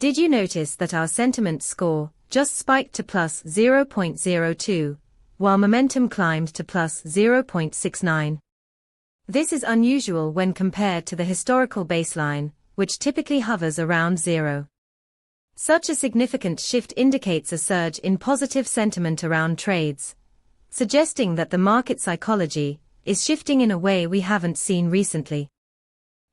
Did you notice that our sentiment score just spiked to plus 0.02, while momentum climbed to plus 0.69? This is unusual when compared to the historical baseline, which typically hovers around 0. Such a significant shift indicates a surge in positive sentiment around trades, suggesting that the market psychology is shifting in a way we haven't seen recently.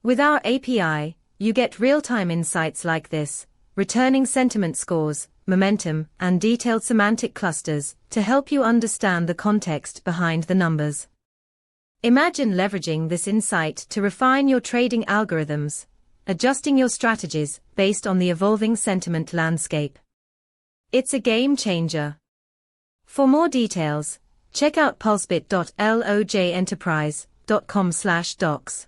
With our API, you get real-time insights like this, returning sentiment scores, momentum, and detailed semantic clusters to help you understand the context behind the numbers. Imagine leveraging this insight to refine your trading algorithms, adjusting your strategies based on the evolving sentiment landscape. It's a game changer. For more details, check out pulsebit.loj enterprise.com/docs.